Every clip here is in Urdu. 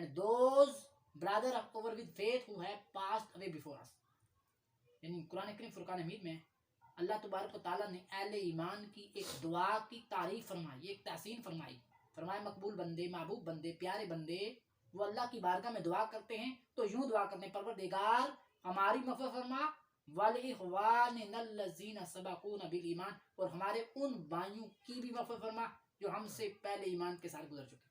and those brother over with faith who have passed away before us. یعنی قرآن کریم فرقان حمید میں اللہ تبارک و تعالیٰ نے اہل ایمان کی ایک دعا کی تعریف فرمائی، ایک تحسین فرمائی. فرمایا مقبول بندے، محبوب بندے، پیارے بندے وہ اللہ کی بارگاہ میں دعا کرتے ہیں تو یوں دعا کرتے ہیں، پروردگار ہماری مغفرت فرما، وَلِإِخْوَانِنَا الَّذِينَ سَبَقُونَا بِالْإِيمَانِ، اور ہمارے ان بھائیوں کی بھی مغفرت فرما جو ہم سے پہلے ایمان کے ساتھ گزر چکے.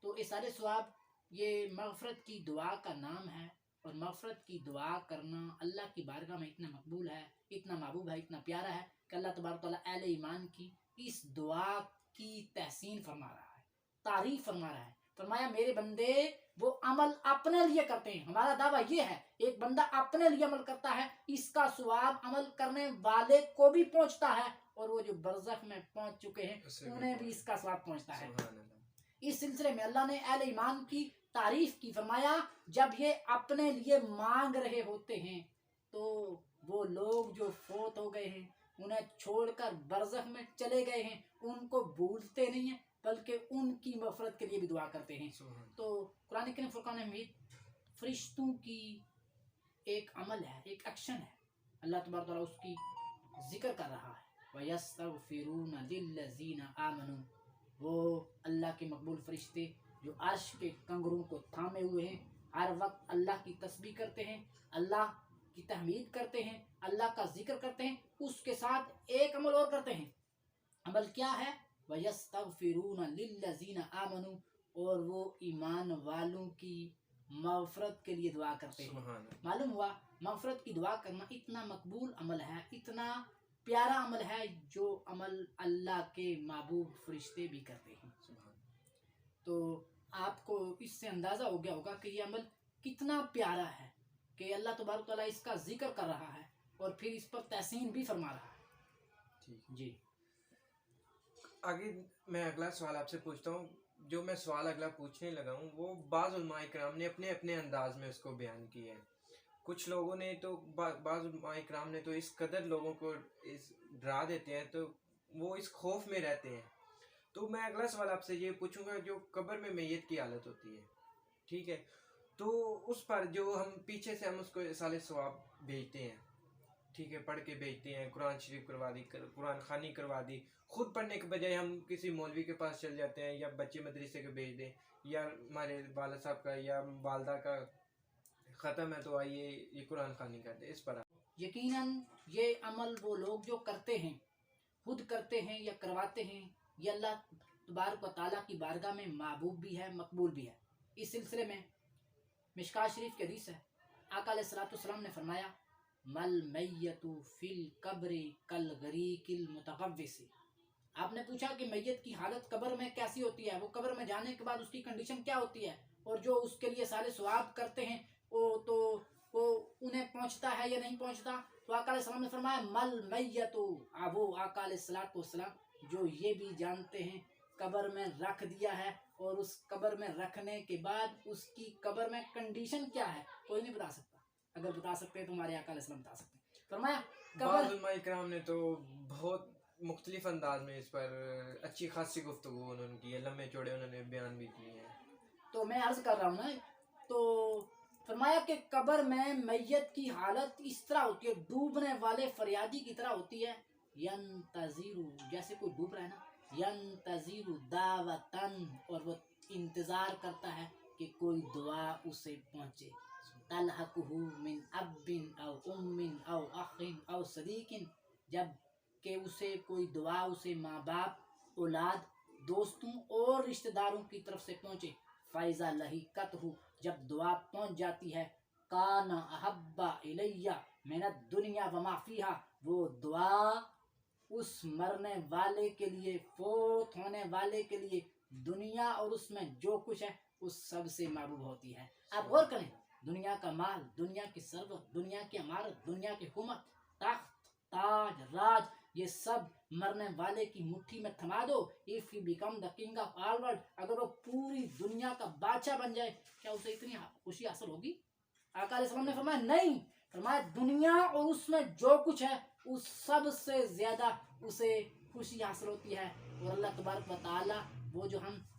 تو یہ سارے ثواب یہ مغفرت کی دعا کا نام ہے، اور مغفرت کی دعا کرنا اللہ کی بارگاہ میں اتنا مقبول ہے، اتنا محبوب ہے، اتنا پیارا ہے کہ اللہ تبارک تعالیٰ اہل ایمان کی اس دعا کی تحسین فرما رہا ہے، تعریف فرما رہا ہے. فرمایا میرے بندے وہ عمل اپنے لیے کرتے ہیں. ہمارا دعویٰ یہ ہے ایک بندہ اپنے لیے عمل کرتا ہے، اس کا ثواب عمل کرنے والے کو بھی پہنچتا ہے، اور وہ جو برزخ میں پہنچ چکے ہیں انہیں بھی اس کا ثواب پہنچتا ہے. اس سلسلے میں اللہ نے اہل ایمان کی تعریف کی. فرمایا جب یہ اپنے لیے مانگ رہے ہوتے ہیں تو وہ لوگ جو فوت ہو گئے ہیں، انہیں چھوڑ کر برزخ میں چلے گئے ہیں، ان کو بھولتے نہیں ہیں بلکہ ان کی مغفرت کے لیے بھی دعا کرتے ہیں. تو قرآن کریم فرقان حمید فرشتوں کی ایک عمل ہے، ایک ایکشن ہے. اللہ تبارک تعالیٰ اس کی ذکر کر رہا ہے. وَيَسْتَغْفِرُونَ لِلَّذِينَ آمَنُوا، وہ اللہ کے مقبول فرشتے جو عرش کے کنگروں کو تھامے ہوئے ہیں، ہر وقت اللہ کی تسبیح کرتے ہیں، اللہ کی تحمید کرتے ہیں، اللہ کا ذکر کرتے ہیں. اس کے ساتھ ایک عمل اور کرتے ہیں. عمل کیا ہے؟ وَيَسْتَغْفِرُونَ لِلَّذِينَ آمَنُوا، اور وہ ایمان والوں کی مغفرت کے لیے دعا کرتے ہیں. معلوم ہوا مغفرت کی دعا کرنا اتنا مقبول عمل ہے، اتنا پیارا عمل ہے، جو عمل اللہ کے محبوب فرشتے بھی کرتے ہیں. تو آپ کو اس سے اندازہ ہو گیا ہوگا کہ یہ عمل کتنا پیارا ہے کہ اللہ تبارک تعالیٰ اس کا ذکر کر رہا ہے اور پھر اس پر تحسین بھی فرما رہا ہے. جی آگے میں اگلا سوال آپ سے پوچھتا ہوں. جو میں سوال اگلا پوچھنے لگا ہوں وہ بعض علماء کرام نے اپنے اپنے انداز میں اس کو بیان کیا ہے. کچھ لوگوں نے تو بعض علماء کرام نے تو اس قدر لوگوں کو اس ڈرا دیتے ہیں تو وہ اس خوف میں رہتے ہیں. تو میں اگلا سوال آپ سے یہ پوچھوں گا، جو قبر میں میت کی حالت ہوتی ہے، ٹھیک ہے، تو اس پر جو ہم پیچھے سے ہم اس کو اصالِ ثواب بھیجتے ہیں، ٹھیک ہے، پڑھ کے بھیجتے ہیں، قرآن شریف کروا دی، قرآن خوانی کروا دی، خود پڑھنے کے بجائے ہم کسی مولوی کے پاس چل جاتے ہیں، یا بچے مدرسے کے بھیج دیں، یا ہمارے والد صاحب کا یا والدہ کا ختم ہے تو آئیے یہ قرآن خوانی کر دیں. اس پر یقیناً یہ عمل وہ لوگ جو کرتے ہیں، خود کرتے ہیں یا کرواتے ہیں، یہ اللہ تبارک و تعالیٰ کی بارگاہ میں محبوب بھی ہے، مقبول بھی ہے. اس سلسلے میں مشکوٰۃ شریف کی حدیث ہے، آقا علیہ الصلوۃ والسلام نے فرمایا مل میت فی القبر کالغریق المتغوص. آپ نے پوچھا کہ میت کی حالت قبر میں کیسی ہوتی ہے، وہ قبر میں جانے کے بعد اس کی کنڈیشن کیا ہوتی ہے، اور جو اس کے لیے سارے ثواب کرتے ہیں وہ انہیں پہنچتا ہے یا نہیں پہنچتا. تو آقا علیہ السلام نے فرمایا مل میت، وہ آقا علیہ الصلوۃ والسلام جو یہ بھی جانتے ہیں قبر میں رکھ دیا ہے، اور اس قبر میں رکھنے کے بعد اس کی قبر میں کنڈیشن کیا ہے کوئی نہیں بتا سکتا. اگر بتا سکتے ہیں تو ہمارے آقا علیہ السلام بتا سکتے ہیں. فرمایا بعض علماء کرام نے تو بہت مختلف انداز میں اس پر اچھی خاصی گفتگو انہوں نے کی ہے، لمبے چوڑے انہوں نے بیان بھی کیے ہیں. تو میں عرض کر رہا ہوں نا، تو فرمایا کہ قبر میں میت کی حالت اس طرح ہوتی ہے، ڈوبنے والے فریادی کی طرح ہوتی ہے. ینتظر، جیسے کوئی ڈوب رہا ہے نا، ینتظر دعوتن، اور وہ انتظار کرتا ہے کہ کوئی دعا اسے پہنچے. تلحقہ من اب او ام او اخ او صدیق، جب کہ اسے کوئی دعا اسے ماں باپ، اولاد، دوستوں اور رشتہ داروں کی طرف سے پہنچے. فائزہ لحقتہ، جب دعا پہنچ جاتی ہے، کان احب الیہ من الدنیا وما فیہا، وہ دعا اس مرنے والے کے لیے، فوت ہونے والے کے لیے، دنیا اور اس میں جو کچھ ہے اس سب سے محبوب ہوتی ہے. آپ غور کریں، دنیا کا مال، دنیا کی ثروت، دنیا کی عمارت، دنیا کی حکومت، تخت، تاج، راج، یہ سب مرنے والے کی مٹھی میں تھما دو. if he become the king of all world، اگر وہ پوری دنیا کا بادشاہ بن جائے، کیا اسے اتنی خوشی حاصل ہوگی؟ آقا علیہ السلام نے فرمایا نہیں. فرمایا دنیا اور اس میں جو کچھ ہے اس سب سے زیادہ اسے خوشی حاصل ہوتی ہے. اور اللہ تبارک و تعالیٰ وہ جو ہم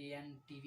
ANTV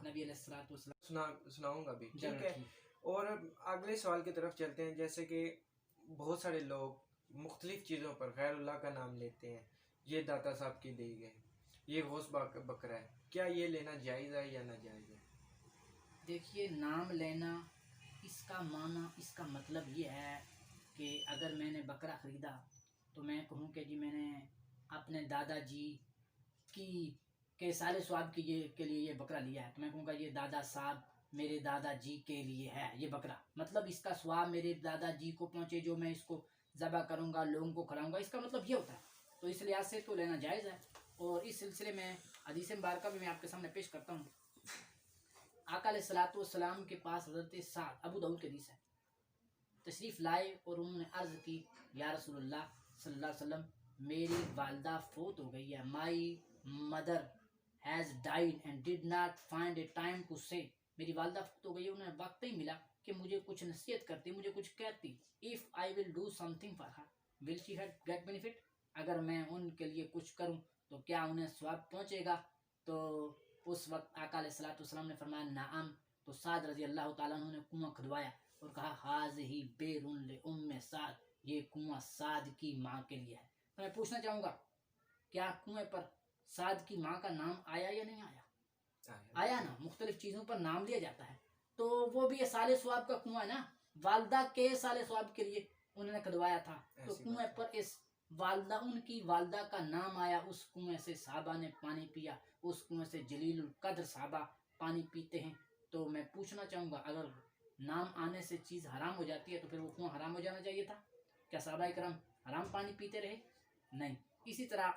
نبی علیہ الصلوۃ والسلام سناؤں گا بھی، ٹھیک ہے. ٹھیک. اور اگلے سوال کی طرف چلتے ہیں. جیسے کہ بہت سارے لوگ مختلف چیزوں پر غیر اللہ کا نام لیتے ہیں. یہ داتا صاحب کی دی گئی، یہ غوث بکرا ہے، کیا یہ لینا جائز ہے یا ناجائز ہے؟ دیکھیے، نام لینا اس کا معنی، اس کا مطلب یہ ہے کہ اگر میں نے بکرا خریدا تو میں کہوں کہ جی میں نے اپنے دادا جی کی کے سال ثواب کے لیے یہ بکرا لیا ہے، تو میں کہوں گا یہ دادا صاحب میرے دادا جی کے لیے ہے یہ بکرا، مطلب اس کا ثواب میرے دادا جی کو پہنچے جو میں اس کو ذبح کروں گا، لوگوں کو کھلاؤں گا، اس کا مطلب یہ ہوتا ہے. تو اس لحاظ سے تو لینا جائز ہے. اور اس سلسلے میں حدیث مبارکہ بھی میں آپ کے سامنے پیش کرتا ہوں. آقا علیہ الصلوۃ والسلام کے پاس حضرت سعد، ابو داؤد کے حدیث ہے، تشریف لائے اور انہوں نے عرض کی یا رسول اللہ صلی اللہ علیہ وسلم، میری والدہ فوت ہو گئی ہے. My mother has died and did not find a time to say. میری والدہ فوت ہو گئی ہے، انہیں وقت نہیں ملا کہ مجھے کچھ نصیحت کرتی، مجھے کچھ کہتی. If I will do something for her will she get benefit. اگر میں ان کے لیے کچھ کروں تو کیا انہیں ثواب پہنچے گا؟ تو اس وقت آقا علیہ الصلوۃ والسلام نے فرمایا نعم. تو سعد رضی اللہ تعالیٰ عنہ نے کنواں کھدوایا اور کہا ہاذہ بئر لام سعد، یہ کنواں سعد کی ماں کے لیے ہے. تو میں پوچھنا چاہوں گا کیا کنویں پر سعد کی ماں کا نام آیا یا نہیں آیا؟ آیا نا. مختلف چیزوں پر نام لیا جاتا ہے، تو وہ بھی یہ سال ثواب کا کنواں ہے نا. والدہ کے سال ثواب کے لیے انہوں نے کھدوایا تھا، تو کنویں پر اس والدہ، ان کی والدہ کا نام آیا. اس کنویں سے صحابہ نے پانی پیا، اس کنویں سے جلیل القدر صحابہ پانی پیتے ہیں. تو میں پوچھنا چاہوں گا اگر نام آنے سے چیز حرام ہو جاتی ہے تو پھر وہ کنواں حرام ہو جانا چاہیے تھا؟ کیا صحابہ کرام حرام پانی پیتے رہے؟ نہیں. اسی طرح